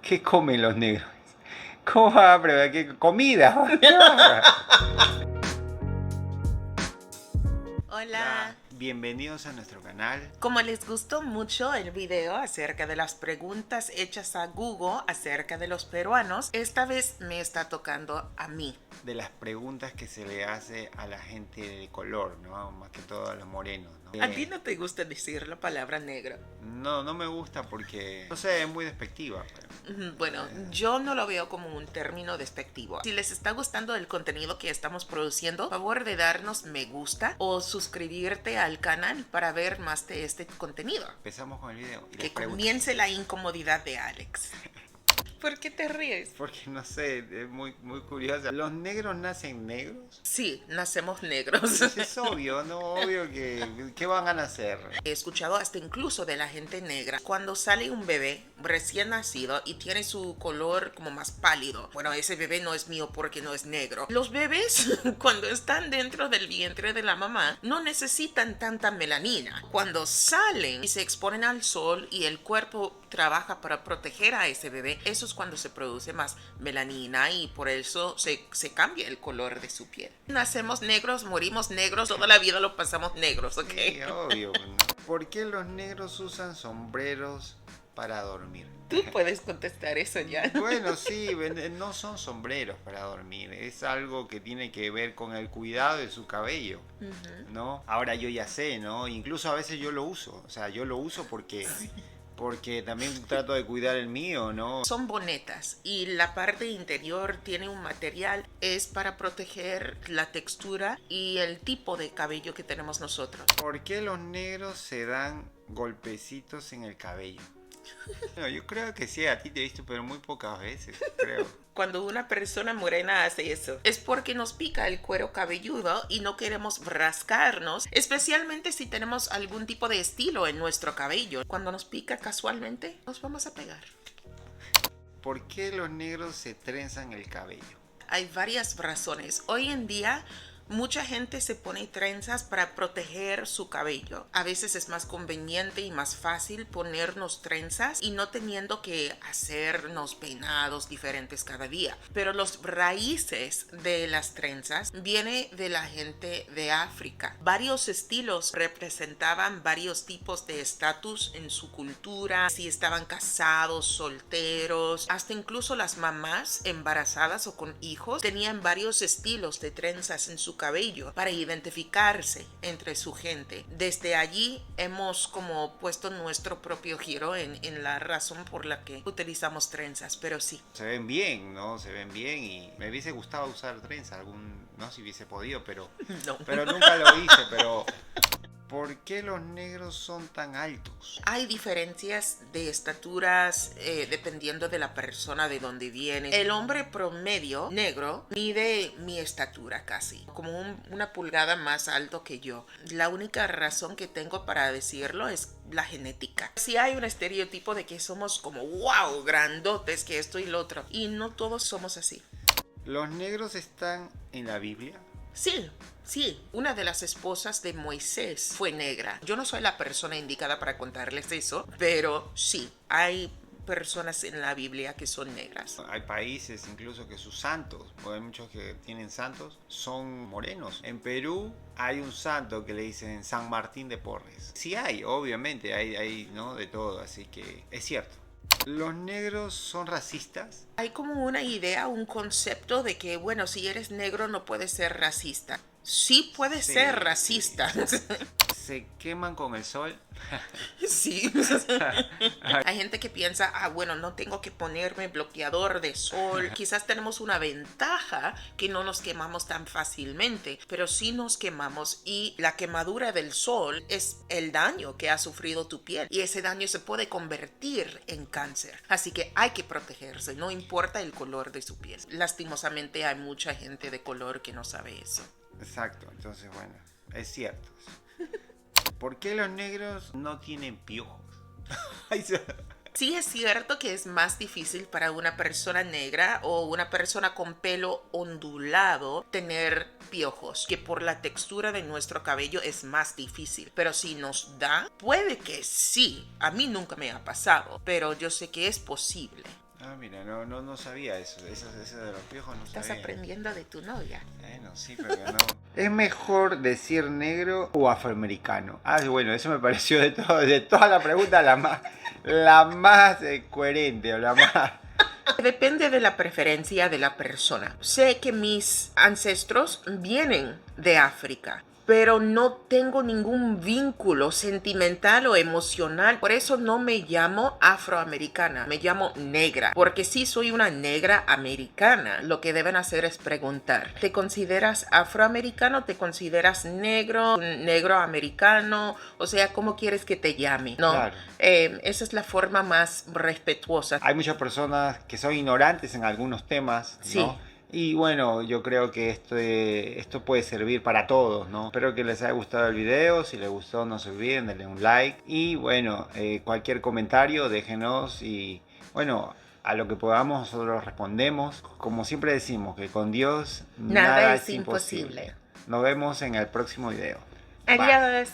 ¿Qué comen los negros? ¿Cómo va a prever qué comida? Hola. Bienvenidos a nuestro canal. Como les gustó mucho el video acerca de las preguntas hechas a Google acerca de los peruanos, esta vez me está tocando a mí. De las preguntas que se le hace a la gente de color, ¿no? Más que todo a los morenos, ¿no? ¿A ti no te gusta decir la palabra negro? No me gusta porque, no sé, es muy despectiva. Bueno, yo no lo veo como un término despectivo. Si les está gustando el contenido que estamos produciendo, por favor de darnos me gusta o suscribirte al canal para ver más de este contenido. Empezamos con el video. Y Que comience la incomodidad de Alex. ¿Por qué te ríes? Porque no sé, es muy curiosa. ¿Los negros nacen negros? Sí, nacemos negros. Es obvio, ¿no? Obvio que... ¿Qué van a nacer? He escuchado hasta incluso de la gente negra. Cuando sale un bebé recién nacido y tiene su color como más pálido. Bueno, ese bebé no es mío porque no es negro. Los bebés, cuando están dentro del vientre de la mamá, no necesitan tanta melanina. Cuando salen y se exponen al sol y el cuerpo trabaja para proteger a ese bebé, eso es cuando se produce más melanina y por eso se cambia el color de su piel. Nacemos negros, morimos negros, toda la vida lo pasamos negros, ¿ok? Sí, obvio. ¿No? ¿Por qué los negros usan sombreros para dormir? Tú puedes contestar eso ya. Bueno, sí, no son sombreros para dormir, es algo que tiene que ver con el cuidado de su cabello, ¿no? Ahora yo ya sé, ¿no? Incluso a veces yo lo uso, o sea, yo lo uso porque también trato de cuidar el mío, ¿no? Son bonetas y la parte interior tiene un material, es para proteger la textura y el tipo de cabello que tenemos nosotros. ¿Por qué los negros se dan golpecitos en el cabello? No, yo creo que sí, a ti te he visto, pero muy pocas veces, creo. Cuando una persona morena hace eso, es porque nos pica el cuero cabelludo y no queremos rascarnos, especialmente si tenemos algún tipo de estilo en nuestro cabello. Cuando nos pica casualmente, nos vamos a pegar. ¿Por qué los negros se trenzan el cabello? Hay varias razones. Hoy en día mucha gente se pone trenzas para proteger su cabello. A veces es más conveniente y más fácil ponernos trenzas y no teniendo que hacernos peinados diferentes cada día. Pero los raíces de las trenzas viene de la gente de África. Varios estilos representaban varios tipos de estatus en su cultura, si estaban casados, solteros, hasta incluso las mamás embarazadas o con hijos tenían varios estilos de trenzas en su cabello para identificarse entre su gente. Desde allí hemos como puesto nuestro propio giro en la razón por la que utilizamos trenzas, pero sí. Se ven bien, ¿no? Se ven bien y me hubiese gustado usar trenzas, no si hubiese podido, pero nunca lo hice, pero... ¿Por qué los negros son tan altos? Hay diferencias de estaturas dependiendo de la persona de donde viene. El hombre promedio negro mide mi estatura casi, como una pulgada más alto que yo. La única razón que tengo para decirlo es la genética. Sí hay un estereotipo de que somos como wow, grandotes, que esto y lo otro. Y no todos somos así. ¿Los negros están en la Biblia? Sí, una de las esposas de Moisés fue negra. Yo no soy la persona indicada para contarles eso, pero sí, hay personas en la Biblia que son negras. Hay países incluso que sus santos, porque hay muchos que tienen santos, son morenos. En Perú hay un santo que le dicen San Martín de Porres. Sí hay, obviamente, hay ¿no? De todo, así que es cierto. ¿Los negros son racistas? Hay como una idea, un concepto de que, bueno, si eres negro no puedes ser racista. Sí puedes ser racista. Sí. ¿Se queman con el sol? Sí. Hay gente que piensa, bueno, no tengo que ponerme bloqueador de sol. Quizás tenemos una ventaja que no nos quemamos tan fácilmente, pero sí nos quemamos y la quemadura del sol es el daño que ha sufrido tu piel y ese daño se puede convertir en cáncer. Así que hay que protegerse, no importa el color de su piel. Lastimosamente hay mucha gente de color que no sabe eso. Exacto, entonces bueno, es cierto. ¿Por qué los negros no tienen piojos? Sí es cierto que es más difícil para una persona negra o una persona con pelo ondulado tener piojos, que por la textura de nuestro cabello es más difícil. Pero si nos da, puede que sí. A mí nunca me ha pasado, pero yo sé que es posible. Ah, mira, no sabía eso de los piojos no Estás sabía. aprendiendo de tu novia. Bueno, sí, pero no. ¿Es mejor decir negro o afroamericano? Ah, bueno, eso me pareció de toda la pregunta la más coherente o la más... Depende de la preferencia de la persona. Sé que mis ancestros vienen de África, pero no tengo ningún vínculo sentimental o emocional. Por eso no me llamo afroamericana, me llamo negra, porque sí soy una negra americana. Lo que deben hacer es preguntar, ¿te consideras afroamericano? ¿Te consideras negro? ¿Negro americano? O sea, ¿cómo quieres que te llame? No, Claro. esa es la forma más respetuosa. Hay muchas personas que son ignorantes en algunos temas, ¿no? Sí. Y bueno, yo creo que esto puede servir para todos, ¿no? Espero que les haya gustado el video. Si les gustó, no se olviden, denle un like. Y bueno, cualquier comentario, déjenos. Y bueno, a lo que podamos, nosotros respondemos. Como siempre decimos, que con Dios Nada es imposible. Nos vemos en el próximo video. Bye. Adiós.